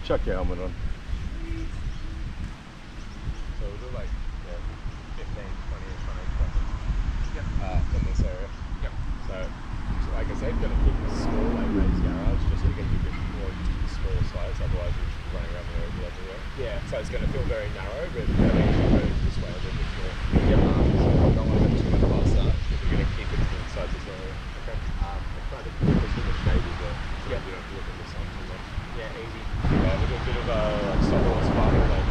Chuck your helmet on. So we'll do like 15, 20 or 20 in this area. Yep. So like I said, gonna keep a small like raised garage just to get you a bit more to the small size, otherwise you're just running around the road everywhere. Yeah. So it's gonna feel very narrow, but you're gonna actually go this way a little bit more. Yep. So I don't want to go too much past that, but we're gonna keep it inside this area. Okay. I'll try to keep this in the shade as well, so you don't have to look in the sun too much. Yeah, easy. Yeah, we've got a bit of like Solo Espada, like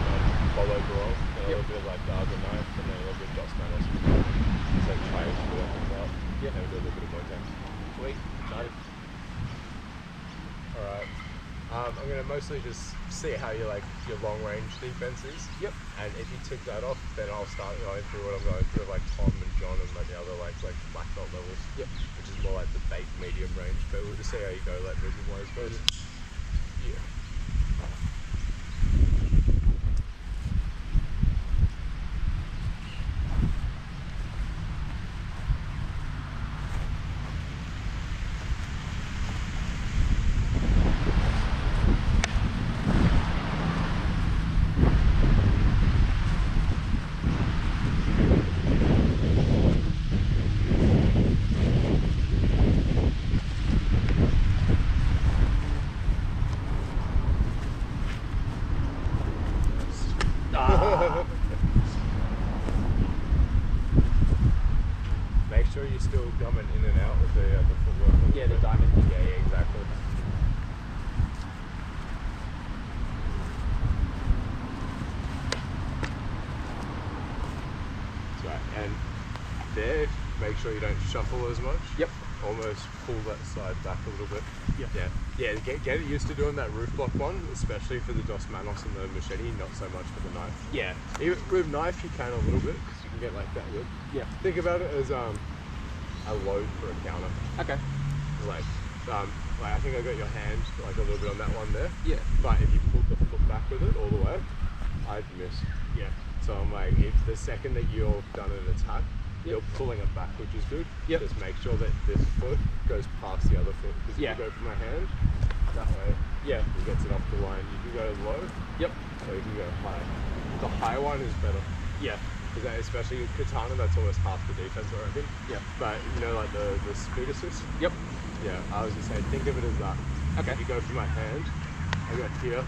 Bolo, Guro, a little bit of like Arnis knife, and then a little bit of Dos Manos. So try to do that out. Yeah, and we'll do a little bit of Muay Thai. Sweet. Excited. Alright. I'm gonna mostly just see how your long range defense is. Yep. And if you tick that off, then I'll start going through what I'm going through, like Tom and John and like the other like black belt levels. Yep. Which is more like the bait medium range. But we'll just see how you go like movement wise first. Yeah. Make sure you're still coming in and out with the footwork. Yeah, the diamond. Yeah, exactly. That's right. And there, make sure you don't shuffle as much. Yep. Almost pull that side back a little bit. Yep. Yeah. Get used to doing that roof block one, especially for the Dos Manos and the Machete, not so much for the knife. Yeah. Even with knife, you can a little bit, because you can get like that whip. Yeah. Think about it as a load for a counter. Okay. Like I think I got your hand like a little bit on that one there. Yeah. But if you pulled the foot back with it all the way, I'd miss. Yeah. So I'm like, if the second that you've done an attack, Yep. you're pulling it back, which is good. Yep. Just make sure that this foot goes past the other foot. Because if Yeah. you go for my hand, that way, Yeah. it gets it off the line. You can go low, Yep. or you can go high. The high one is better. Yeah. Because especially with katana, that's almost half the defense, I reckon. Yeah. But you know, like the speed assist. Yep. Yeah, I was just saying, think of it as that. Okay. If you go for my hand, I got here,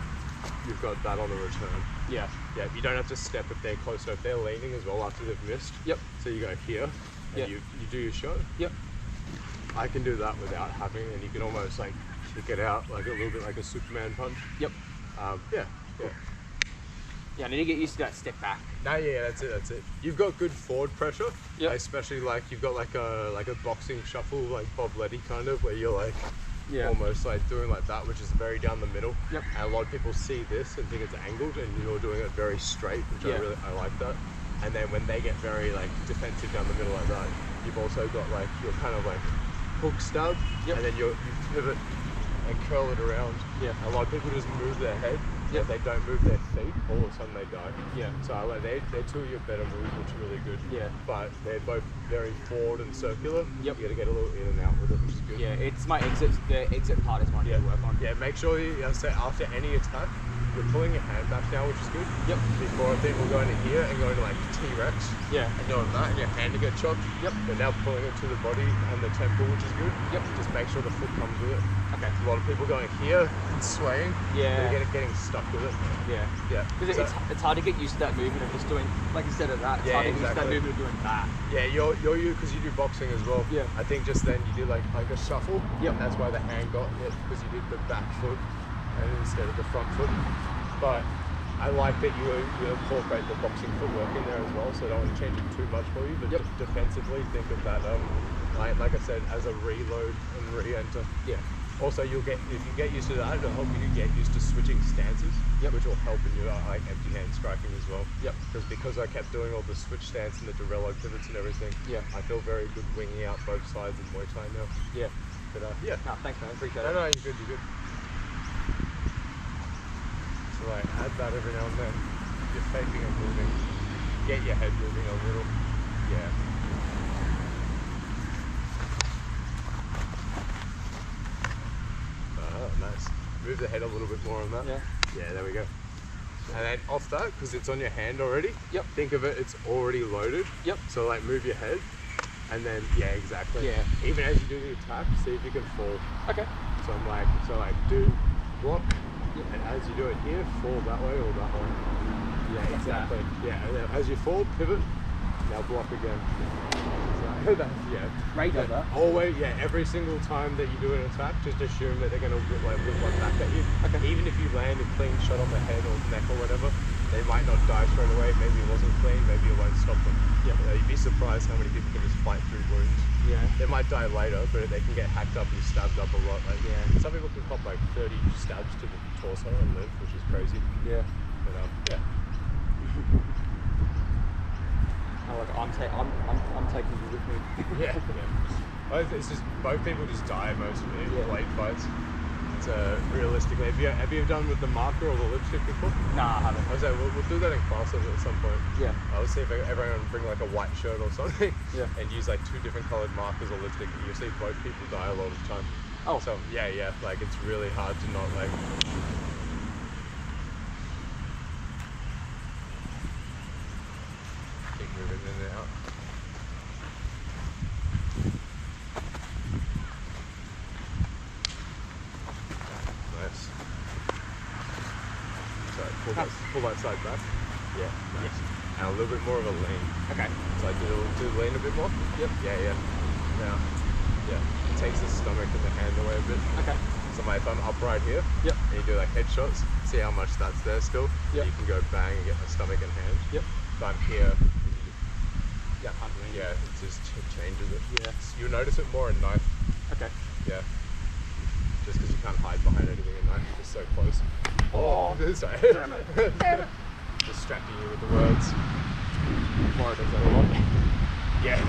you've got that on the return. Yeah. Yeah, you don't have to step if they're close. So if they're leaning as well after they've missed. Yep. So you go here, and Yeah. you do your shot. Yep. I can do that without having, and you can almost like kick it out like a little bit like a Superman punch. Yep. Yeah. Yeah, I need to get used to that step back. No, yeah, that's it. You've got good forward pressure. Yep. Especially like you've got like a boxing shuffle, like Bob Letty kind of, where you're like almost like doing like that, which is very down the middle. Yep. And a lot of people see this and think it's angled, and you're doing it very straight, which I like that. And then when they get very like defensive down the middle like that, you've also got like your kind of like hook stab, Yep. and then you pivot and curl it around. Yeah. A lot of people just move their head. Yep. If they don't move their feet, all of a sudden they die. Yeah. So they're two of your better moves, which are really good. Yeah. But they're both very forward and circular. Yep. You got to get a little in and out with it, which is good. Yeah, it's my exit. The exit part is one to work on. Yeah, make sure you say after any attack, you're pulling your hand back now, which is good. Yep. Before people go into here and go into like T-Rex. Yeah. And doing that, and your hand to get chopped. Yep. But now pulling it to the body and the temple, which is good. Yep. Just make sure the foot comes with it. Okay. A lot of people going here and swaying. Yeah. They're getting stuck with it. Yeah. Yeah. Because it's hard to get used to that movement of just doing, like instead of that, it's hard to get used to that movement of doing that. Yeah, you're you because you do boxing as well. Yeah. I think just then you did like a shuffle. Yep. And that's why the hand got hit, because you did the back foot and instead of the front foot. But I like that you incorporate the boxing footwork in there as well, so I don't want to change it too much for you. But defensively, think of that like I said, as a reload and re-enter. Yeah. Also, if you get used to that, it'll help you to get used to switching stances, which will help in your like empty hand striking as well. Yep. Because I kept doing all the switch stance and the Dorello pivots and everything. Yeah. I feel very good winging out both sides in Muay Thai now. Yeah. But yeah. No, thanks man, appreciate it. No, you're good. So like, add that every now and then. You're faking and moving. Get your head moving a little. Yeah. Nice. Move the head a little bit more on that. Yeah. Yeah, there we go. And then off that, because it's on your hand already. Yep. Think of it, it's already loaded. Yep. So like move your head, and then yeah, exactly. Yeah. Even as you do the attack, see if you can fall. Okay. So I'm like, do block, yep. and as you do it here, fall that way or that way. Yeah, exactly. Yeah, and then as you fall, pivot. Now block again. So, yeah. Right over. Always, yeah. Every single time that you do an attack, just assume that they're gonna whip one back at you. Okay. Even if you land a clean shot on the head or neck or whatever, they might not die straight away. Maybe it wasn't clean. Maybe it won't stop them. Yeah. You'd be surprised how many people can just fight through wounds. Yeah. They might die later, but they can get hacked up and stabbed up a lot. Like some people can pop like 30 stabs to the torso and live, which is crazy. Yeah. But yeah. Oh, look, I'm taking you with me. Yeah. It's just both people just die most of it in blade fights. It's realistically, have you ever done with the marker or the lipstick before? Nah, I haven't. I was like, we'll do that in classes at some point. Yeah. I'll see if everyone bring like a white shirt or something. Yeah. And use like 2 different coloured markers or lipstick. And you'll see both people die a lot of the time. Oh. So yeah, like it's really hard to not like. Moving in and out. Nice. Sorry, pull that side back. Yeah, nice. And a little bit more of a lean. Okay. So I do lean a bit more. Yep. Yeah. Now, yeah, it takes the stomach and the hand away a bit. Okay. So if I'm upright here, yep, and you do like headshots, see how much that's there still. Yep. You can go bang and get my stomach and hand. Yep. If I'm here. Yeah, it just changes it. Yeah. You'll notice it more in knife. Okay. Yeah. Just because you can't hide behind anything in knife, you're just so close. Oh, sorry. Damn it. Distracting you with the words. More does that a lot. Yeah.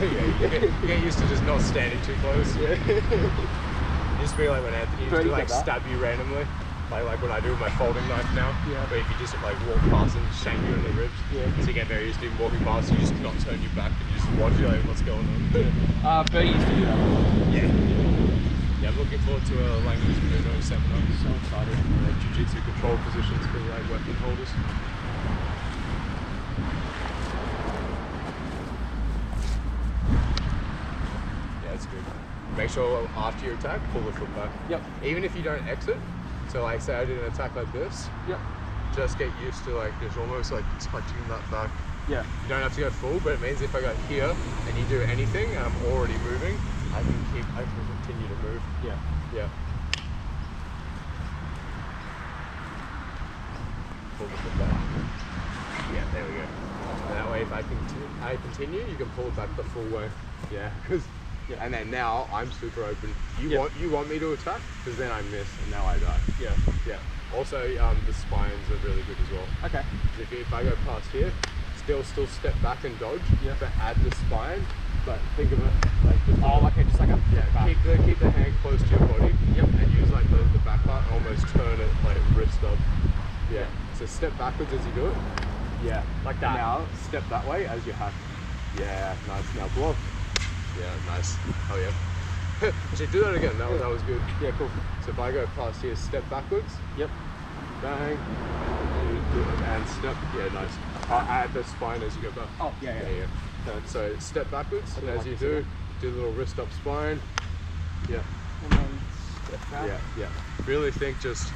You get used to just not standing too close. Yeah. It used to be like when Anthony used to like stab you randomly. Like when I do with my folding knife now, but if you just like walk past and shank you in the ribs, so you get very used to him walking past, you just not turn your back and you just watch like what's going on. Very used to do that. Yeah, I'm looking forward to a Lange-Corral Arnis seminar. So excited. Jiu-jitsu control positions for like weapon holders. Yeah, that's good. Make sure after your attack, pull the foot back. Yep. Even if you don't exit. So like say I did an attack like this, just get used to like just almost like touching that back. Yeah. You don't have to go full, but it means if I go here and you do anything and I'm already moving, I can continue to move. Yeah. Yeah. Pull the foot back. Yeah, there we go. And that way if I continue, you can pull it back the full way. Yeah, because and then now I'm super open. You want me to attack? Because then I miss and now I die. Yeah. Also, the spines are really good as well. Okay. If I go past here, still step back and dodge. Yeah. But add the spine. But think of it like just like a keep the hand close to your body. Yep. And use like the back part and almost turn it like wrist up. Yeah. So step backwards as you do it. Yeah. Like that. Now step that way as you hack. Yeah. Nice. Now block. Yeah, nice. Oh yeah. Actually, do that again. That was good. Yeah, cool. So if I go past here, step backwards. Yep. Bang. And step. Yeah, nice. Add the spine as you go back. Oh, yeah. So step backwards, and as you do the little wrist up spine. Yeah. And then step back. Yeah. Really think just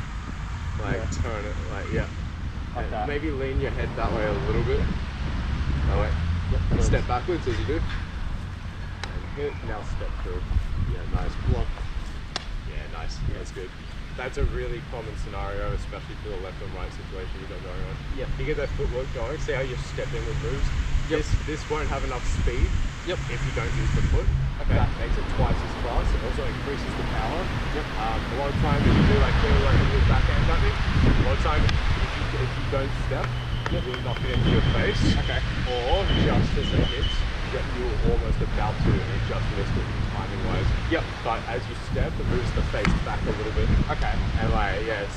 like turn it like like that. Maybe lean your head that way a little bit. That way. Yep. Step backwards as you do. Hit, now step through. Yeah, nice block. Yeah, nice. That's good. That's a really common scenario, especially for the left and right situation you got going on. Yeah. You get that footwork going, see how you step in with moves. Yep. This won't have enough speed if you don't use the foot. Okay. That makes it twice as fast. It also increases the power. Yep. A lot of times if you do like your backhand something, a lot of times if you don't step, you'll knock it into your face. Okay. Or just as it hits, you were almost about to and it just missed it timing wise. Yep. But as you step, it moves the face back a little bit. Okay. And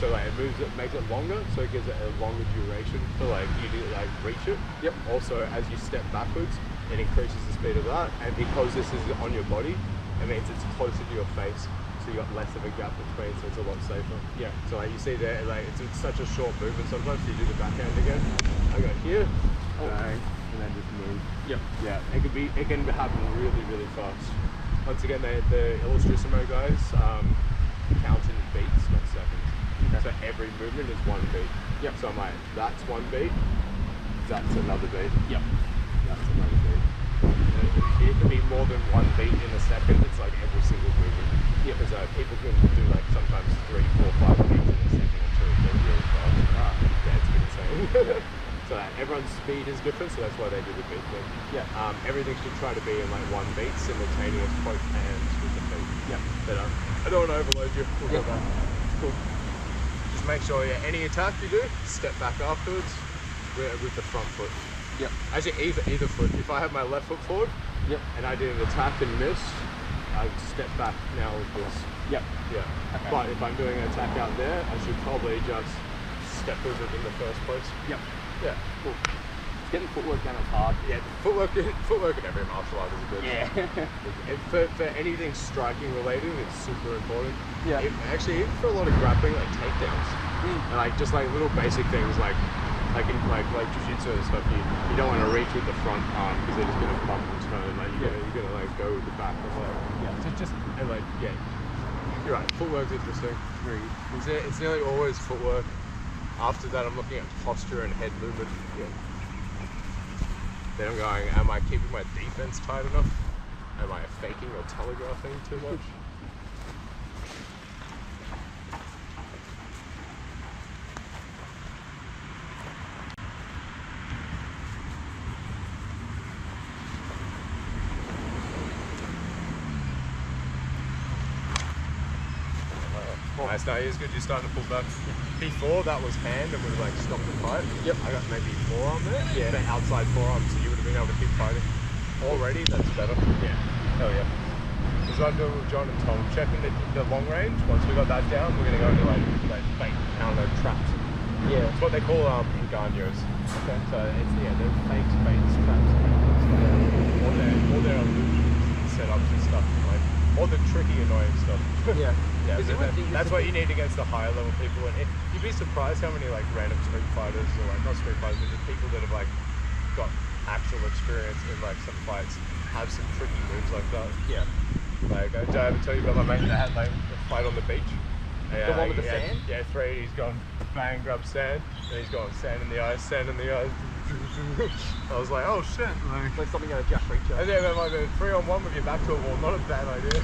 so it makes it longer, so it gives it a longer duration for you to reach it. Yep. Also, as you step backwards, it increases the speed of that, and because this is on your body, it means it's closer to your face. so you got less of a gap between, so it's a lot safer. Yeah. So like you see there, like it's such a short movement. Sometimes you do the backhand again. I go here, bang, and then just move. Yep. Yeah, it can happen really, really fast. Once again, the Ilustrisimo guys count in beats, not seconds. Okay. So every movement is one beat. Yep. So I'm like, that's one beat, that's another beat. Yep. That's another beat. It can be more than one beat in a second. It's like every single movement. Yeah. Because people can do like sometimes 3, 4, 5 beats in a second or two. They're really fast. Yeah, it's been insane. So everyone's speed is different, so that's why they do the beat thing. Yeah. Everything should try to be in like one beat, simultaneous, both hands with the feet. Yeah. But I don't want to overload you. We'll go back. Cool. Just make sure any attack you do, step back afterwards with the front foot. Yep. Actually, either foot. If I have my left foot forward, yep, and I did an attack and missed, I would step back now with this. Yep. Yeah. Okay. But if I'm doing an attack out there, I should probably just step with it in the first place. Yep. Yeah. Cool. Getting footwork down is hard. Yeah, footwork in every martial art is a good. Yeah. For anything striking related, it's super important. Yeah. Actually, even for a lot of grappling, like takedowns, and like just like little basic things like in like jiu-jitsu and stuff, you don't want to reach with the front arm because they're just gonna bump and turn. Like you're gonna like go with the back of like just and like you're right. Footwork's interesting. It's nearly always footwork. After that, I'm looking at posture and head movement. Yeah. Then I'm going, am I keeping my defense tight enough? Am I faking or telegraphing too much? Nice, no, it's good you're starting to pull back. Before that was hand and would have like stopped the fight. Yep. I got maybe forearm there. Yeah. The outside forearm, so you would have been able to keep fighting. Already, that's better. Yeah. Hell yeah. Because I'm doing with John and Tom, checking the long range. Once we got that down, we're gonna go into like fake counter traps. Yeah. It's what they call engaños. Okay. So it's they're fakes, baits, traps, all their illusions, setups and stuff. Like all the tricky, annoying stuff. Yeah. Yeah, that's what you need against the higher level people, and you'd be surprised how many like random street fighters, or like not street fighters, but just people that have like got actual experience in like some fights have some tricky moves like that. Yeah. Like did I ever tell you about my mate that had like a fight on the beach? The one with the sand? Yeah, he's gone bang, grab sand, and he's gone sand in the eyes, sand in the eyes. I was like, oh shit. Like something out of Jack Reacher. And then like 3-on-1 with your back to a wall, not a bad idea.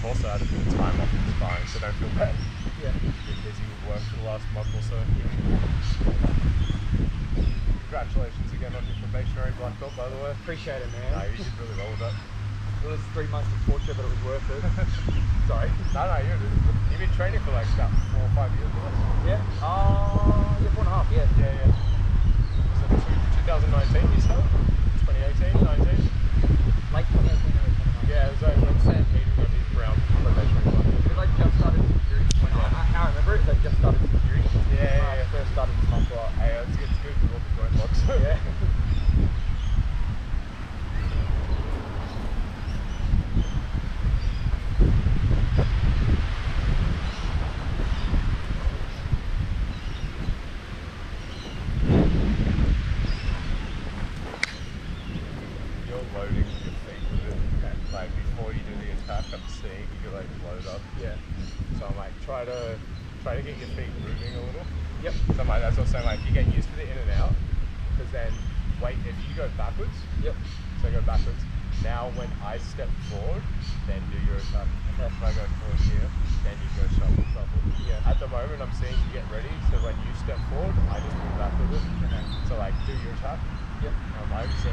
Also had a bit of time off from sparring, so don't feel bad. Yeah. Been busy with work for the last month or so. Congratulations again on your probationary black belt, by the way. Appreciate it, man. You did really well with that. It was 3 months of torture, but it was worth it. Sorry. No, you've been training for like about 4 or 5 years or less. Yeah. Yeah, 4.5. Yeah. Yeah. Was it 2019 you started? 2018, 19? Late 2018, early 2019. Yeah, it was like when Sam Peter got his brown probationary black. Because I just started security. How I remember it is I just started security. Yeah. I first started the month. Hey, it's good with all the joint locks. Yeah. You're loading your feet with it. Okay. Like before you do the attack, I'm seeing you like load up. Yeah. So I'm like, try to get your feet moving a little. Yep. So like, that's what I'm saying, like you get used to the in and out, because then wait, if you go backwards, Yep. so go backwards. Now when I step forward, then do your attack. Okay. If I go forward here, then you go shuffle. Yeah. At the moment I'm seeing you get ready, so when you step forward, I just move back with it. Okay. So like do your attack. Yep. I so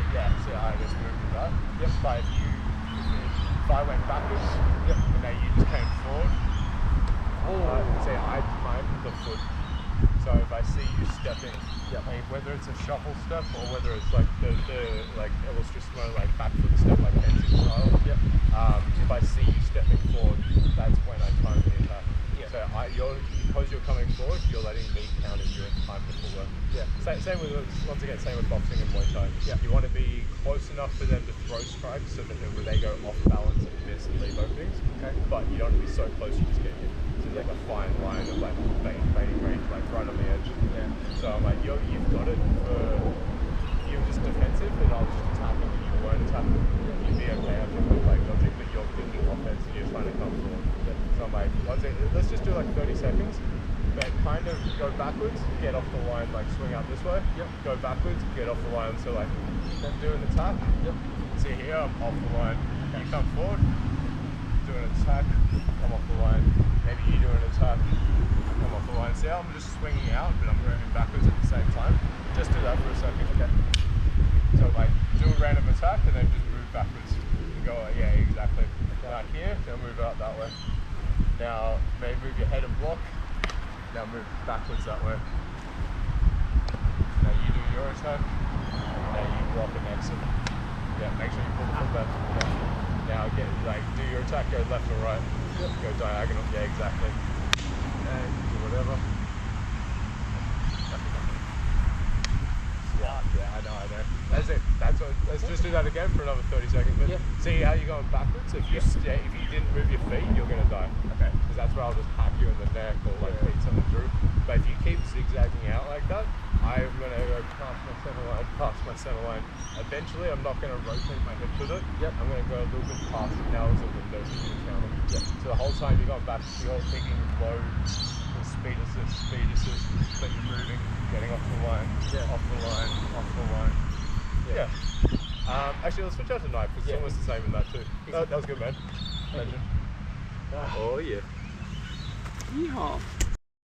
I just moved with that. Yep. But if I went backwards, Yep. and now you just came forward, Oh. say I time the foot. So if I see you stepping, Yep. like whether it's a shuffle step or whether it's like the like Ilustrisimo like back foot step like fencing style. Yep. If I see you stepping forward, that's when I time the attack. Yep. So because you're coming forward, you're letting me count as your time the footwork. Yeah. Same with once again, same with boxing and Muay Thai. Yeah. You want to be close enough for them to throw strikes so that they go off balance and miss and leave openings. Okay. But you don't want to be so close you just get hit. So there's like a fine line of like baiting range, like right on the edge. Yeah. So I'm like, you've got it for you're just defensive and I was just attacking and you weren't attacking. You'd be okay, I think, with like logic, but you're thinking offense and you're trying to come forward. So I'm like, let's just do like 30 seconds. But kind of go backwards, get off the line, like swing out this way. Yep. Go backwards, get off the line. So like, then do an attack. Yep. See here, I'm off the line. You come forward, do an attack, come off the line. Maybe you do an attack, come off the line. See how I'm just swinging out, but I'm going backwards at the same time. Just do that for a second. Okay. So like, do a random attack and then just move backwards. And go, yeah, exactly. Now here, then move out that way. Now maybe move your head and block. Now move backwards that way. Now you do your attack. Now you block and exit. Yeah, make sure you pull the foot back. Yeah. Now get do your attack, go left or right. Yep. Go diagonal. Yeah, exactly. And do whatever. Yeah, I know. That's it. Let's just do that again for another 30 seconds. But Yeah. see how you're going backwards? If you if you didn't move your feet, you're gonna die. Okay. Because that's where I'll just hack you in the neck or like feed something through. But if you keep zigzagging out like that, I'm gonna go past my center line. Eventually, I'm not gonna rotate my hips with it. Yep. I'm gonna go a little bit past it. Now as a window so you can count them. Yep. So the whole time you're going back, you're thinking low, speed assist, but you're moving, getting off the line, off the line, off the line. Yeah. Actually, let's switch out to knife because it's almost the same in that too. That was good, man. Legend. Oh yeah. Yeehaw.